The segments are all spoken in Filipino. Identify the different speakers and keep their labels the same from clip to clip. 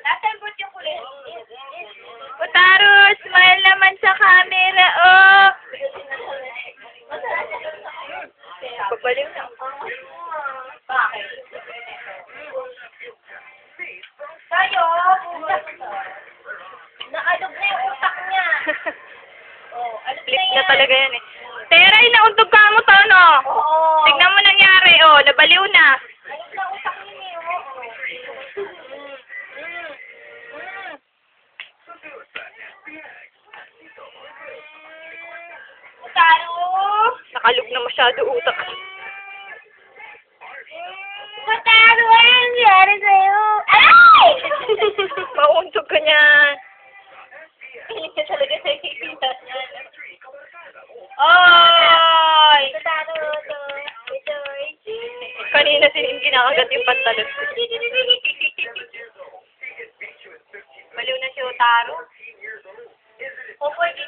Speaker 1: Tatambot yung kulit. Utaro, smile naman sa camera, oh! Pagbaliw na. Bakit? Tayo, naalog na yung utak niya. Oh, alog
Speaker 2: Flip
Speaker 1: na
Speaker 2: na
Speaker 1: yan.
Speaker 2: talaga yan eh. Teray, nauntog ka mo to, no?
Speaker 1: Oo.
Speaker 2: Tignan mo nangyari, oh. Nabaliw na.
Speaker 1: Alog na utak niya eh, oo. Utaro!
Speaker 2: Nakalog na masyado utak.
Speaker 1: Utaro, ano nangyari sa'yo? Ay!
Speaker 2: Mauntog ka niyan.
Speaker 1: Pilit ka talaga sa ikikitas niya. Oy! Utaro, ito.
Speaker 2: Kanina kinakagat yung pantalon.
Speaker 1: Baliw na si Utaro. O pwede.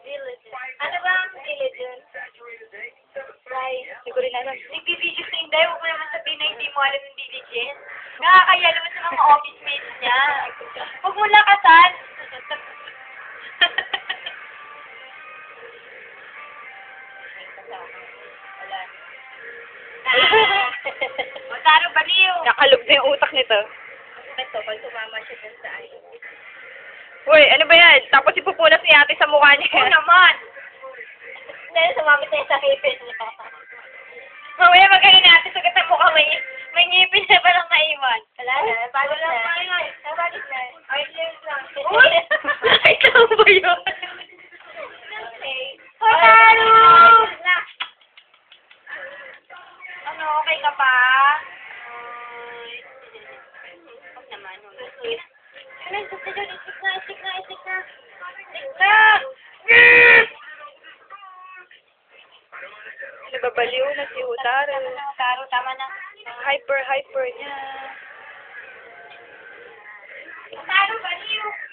Speaker 1: Diligent. Ano ba ang diligent?
Speaker 2: Hindi ko rin alam.
Speaker 1: Nagbibideo sa Inday, huwag mo naman sabihin na hindi mo alam yung diligent. Nakakaya naman sa mga office mates niya. Huwag mo lakasan. Utaro, baliw.
Speaker 2: Nakalog na yung utak nito.
Speaker 1: Ito, pag tumama siya dun sa ay.
Speaker 2: Uy, ano ba yan? Tapos ipupunas ni ate sa mukha niya.
Speaker 1: Oo naman. Dahil sumamit na sa ngipin niya.
Speaker 2: Mamaya magaling natin sa gata mukha may ngipin na palang naiwan.
Speaker 1: Wala na, nabalik na. Nabalik na. Ay, lang.
Speaker 2: Uy! Ikaw ba yun?
Speaker 1: Utaro! Ano, okay ka pa? Huwag naman. Ano, isip na dyan. Isip na. Isip na!
Speaker 2: Nababaliw na si Utaro.
Speaker 1: Utaro, tama na.
Speaker 2: Hyper niya.
Speaker 1: Utaro, baliw!